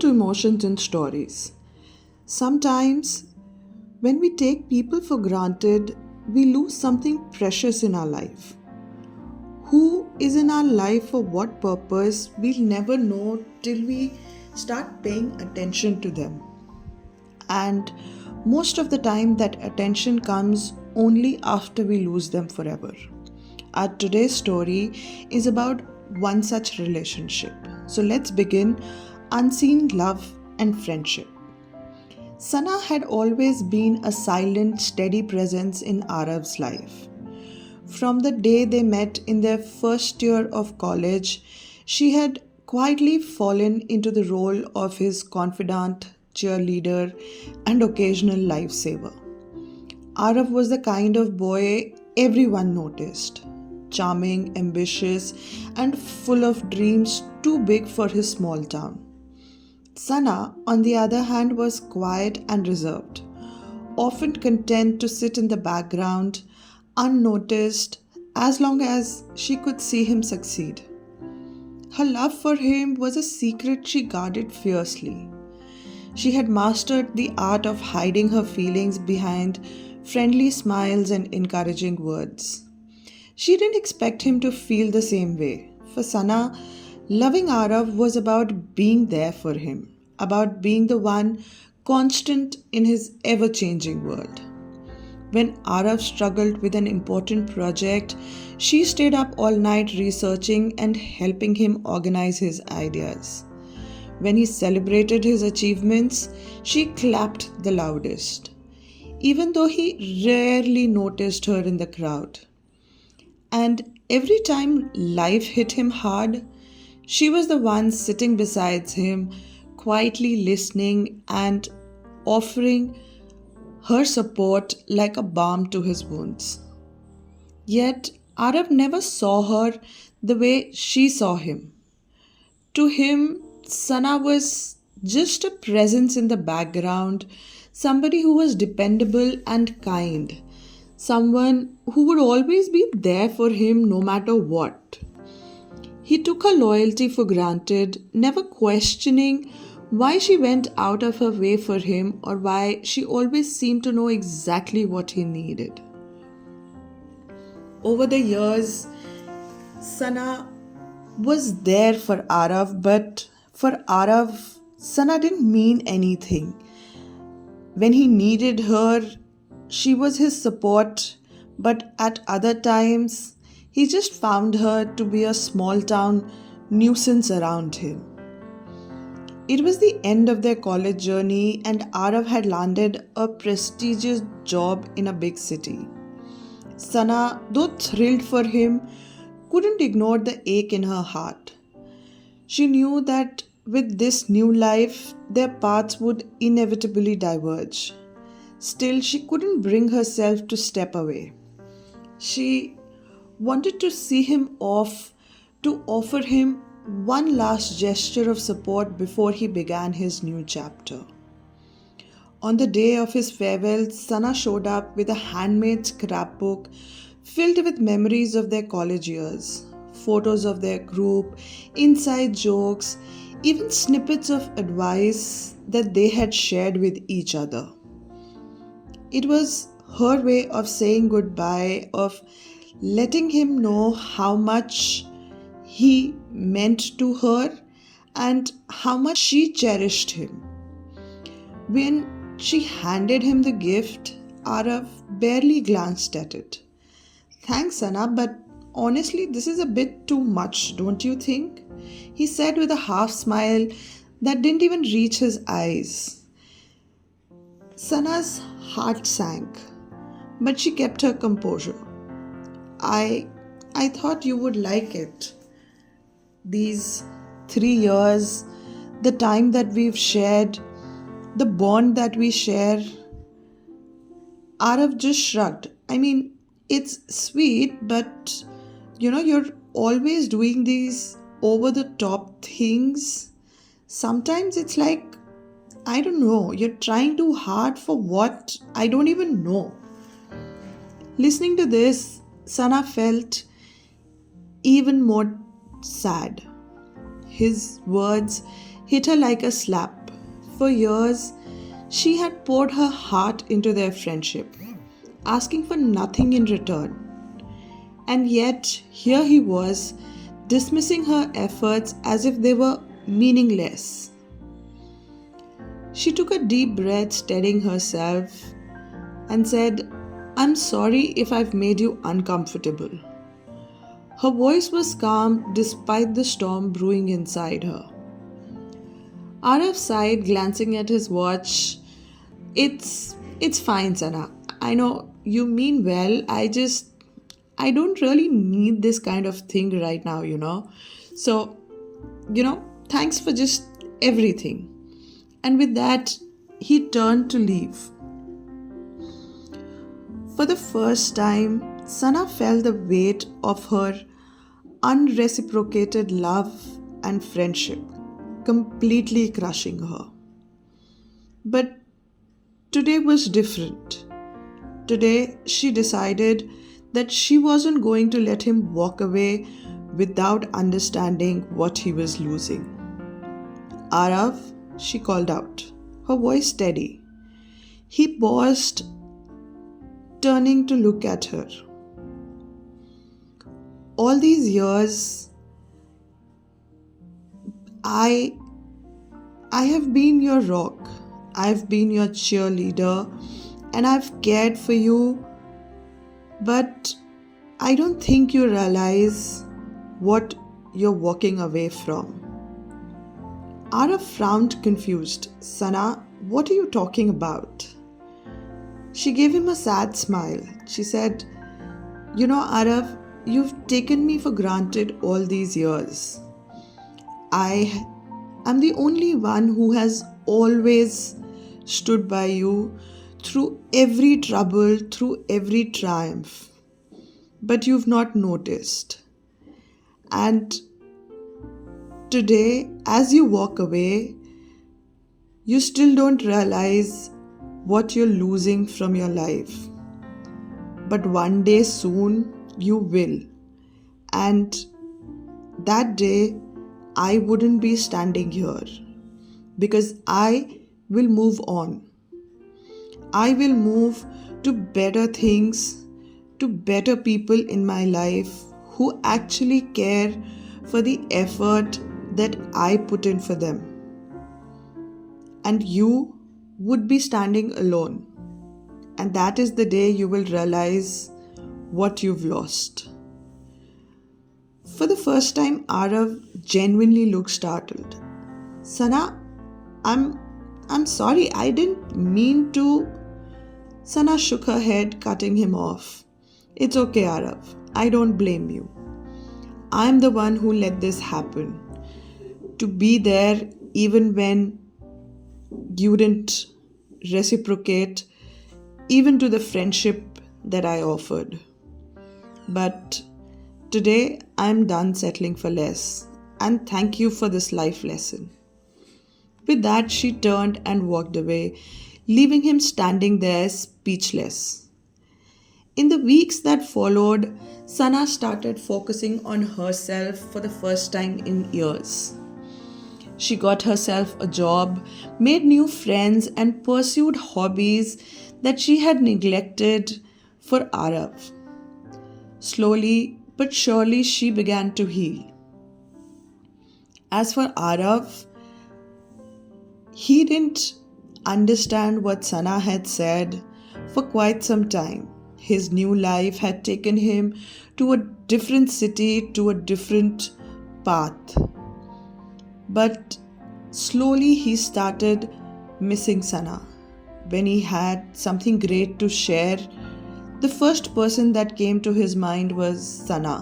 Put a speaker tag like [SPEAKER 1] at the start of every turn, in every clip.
[SPEAKER 1] to emotions in stories. Sometimes, when we take people for granted, we lose something precious in our life. Who is in our life for what purpose, we'll never know till we start paying attention to them. And most of the time, that attention comes only after we lose them forever. Our today's story is about one such relationship. So let's begin Unseen Love and Friendship. Sana had always been a silent, steady presence in Arav's life. From the day they met in their first year of college, she had quietly fallen into the role of his confidant, cheerleader, and occasional lifesaver. Arav was the kind of boy everyone noticed. Charming, ambitious, and full of dreams too big for his small town. Sana, on the other hand, was quiet and reserved, often content to sit in the background, unnoticed, as long as she could see him succeed. Her love for him was a secret she guarded fiercely. She had mastered the art of hiding her feelings behind friendly smiles and encouraging words. She didn't expect him to feel the same way. For Sana, loving Arav was about being there for him, about being the one constant in his ever changing world. When Arav struggled with an important project, she stayed up all night researching and helping him organize his ideas. When he celebrated his achievements, she clapped the loudest, even though he rarely noticed her in the crowd. And every time life hit him hard, she was the one sitting beside him, quietly listening and offering her support like a balm to his wounds. Yet, Arab never saw her the way she saw him. To him, Sana was just a presence in the background, somebody who was dependable and kind, someone who would always be there for him no matter what. He took her loyalty for granted, never questioning why she went out of her way for him or why she always seemed to know exactly what he needed. Over the years, Sana was there for Arav, but for Arav, Sana didn't mean anything. When he needed her, she was his support, but at other times, he just found her to be a small town nuisance around him. It was the end of their college journey, and Arav had landed a prestigious job in a big city. Sana, though thrilled for him, couldn't ignore the ache in her heart. She knew that with this new life, their paths would inevitably diverge. Still, she couldn't bring herself to step away. She wanted to see him off, to offer him one last gesture of support before he began his new chapter. On the day of his farewell, Sana showed up with a handmade scrapbook filled with memories of their college years, photos of their group, inside jokes, even snippets of advice that they had shared with each other. It was her way of saying goodbye, of letting him know how much he meant to her and how much she cherished him. When she handed him the gift, Arav barely glanced at it. Thanks, Sana, but honestly, this is a bit too much, don't you think? He said with a half smile that didn't even reach his eyes. Sana's heart sank, but she kept her composure. I I thought you would like it. These 3 years, the time that we've shared, the bond that we share. Arav just shrugged. I mean, it's sweet, but you're always doing these over the top things. Sometimes it's like, I don't know, you're trying too hard for what? I don't even know. Listening to this, Sana felt even more sad. His words hit her like a slap. For years, she had poured her heart into their friendship, asking for nothing in return. And yet, here he was, dismissing her efforts as if they were meaningless. She took a deep breath, steadying herself, and said, "I'm sorry if I've made you uncomfortable." Her voice was calm despite the storm brewing inside her. Arav sighed, glancing at his watch. It's fine, Sana. I know you mean well. I don't really need this kind of thing right now. So, thanks for just everything. And with that, he turned to leave. For the first time, Sana felt the weight of her unreciprocated love and friendship completely crushing her. But today was different. Today, she decided that she wasn't going to let him walk away without understanding what he was losing. "Arav," she called out, her voice steady. He paused, turning to look at her. "All these years, I I have been your rock. I've been your cheerleader and I've cared for you, but I don't think you realize what you're walking away from." Arav frowned, confused. "Sana, what are you talking about?" She gave him a sad smile. She said, Arav, you've taken me for granted all these years. I am the only one who has always stood by you through every trouble, through every triumph. But you've not noticed. And today, as you walk away, you still don't realize what you're losing from your life. But one day soon, you will. And that day, I wouldn't be standing here because I will move on. I will move to better things, to better people in my life who actually care for the effort that I put in for them. And you would be standing alone. And that is the day you will realize what you've lost. For the first time, Arav genuinely looked startled. "Sana, I'm sorry, I didn't mean to." Sana shook her head, cutting him off. "It's okay, Arav. I don't blame you. I'm the one who let this happen. To be there even when you didn't reciprocate, even to the friendship that I offered. But today, I'm done settling for less, and thank you for this life lesson." With that, she turned and walked away, leaving him standing there speechless. In the weeks that followed, Sana started focusing on herself for the first time in years. She got herself a job, made new friends, and pursued hobbies that she had neglected for Arav. Slowly but surely, she began to heal. As for Arav, he didn't understand what Sana had said for quite some time. His new life had taken him to a different city, to a different path. But slowly he started missing Sana. When he had something great to share, the first person that came to his mind was Sana.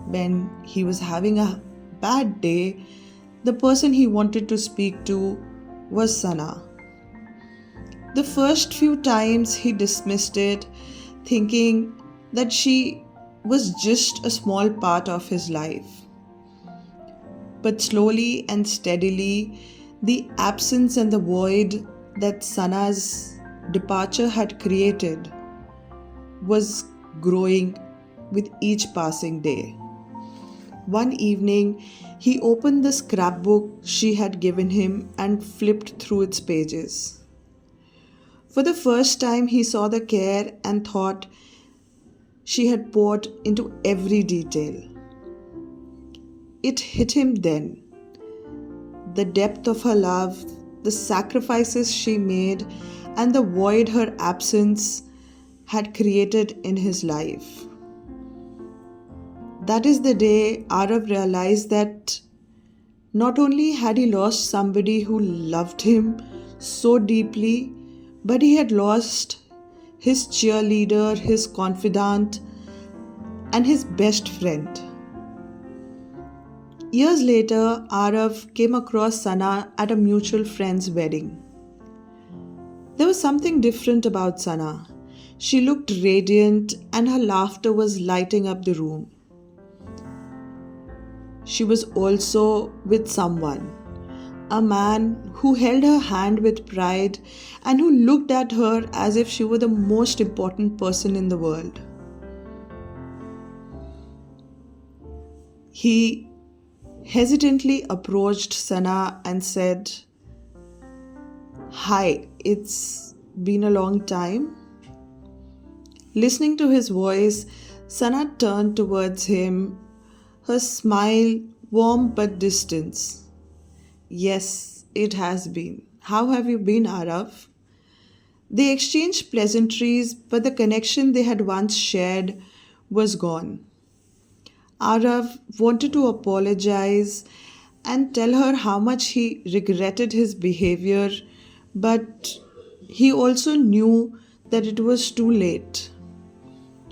[SPEAKER 1] When he was having a bad day, the person he wanted to speak to was Sana. The first few times he dismissed it, thinking that she was just a small part of his life. But slowly and steadily, the absence and the void that Sana's departure had created was growing with each passing day. One evening, he opened the scrapbook she had given him and flipped through its pages. For the first time, he saw the care and thought she had poured into every detail. It hit him then, the depth of her love, the sacrifices she made, and the void her absence had created in his life. That is the day Arav realized that not only had he lost somebody who loved him so deeply, but he had lost his cheerleader, his confidant, and his best friend. Years later, Arav came across Sana at a mutual friend's wedding. There was something different about Sana. She looked radiant and her laughter was lighting up the room. She was also with someone, a man who held her hand with pride and who looked at her as if she were the most important person in the world. He hesitantly approached Sana and said, "Hi, it's been a long time." Listening to his voice, Sana turned towards him, her smile warm but distant. "Yes, it has been. How have you been, Arav?" They exchanged pleasantries, but the connection they had once shared was gone. Arav wanted to apologize and tell her how much he regretted his behavior, but he also knew that it was too late.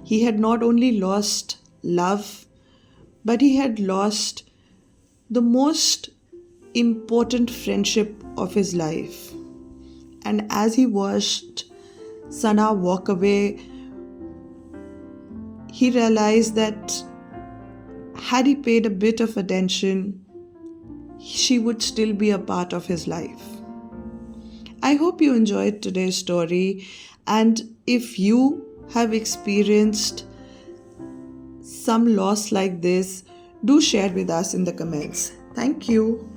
[SPEAKER 1] He had not only lost love, but he had lost the most important friendship of his life. And as he watched Sana walk away, he realized that had he paid a bit of attention, she would still be a part of his life. I hope you enjoyed today's story, and if you have experienced some loss like this, do share with us in the comments. Thank you.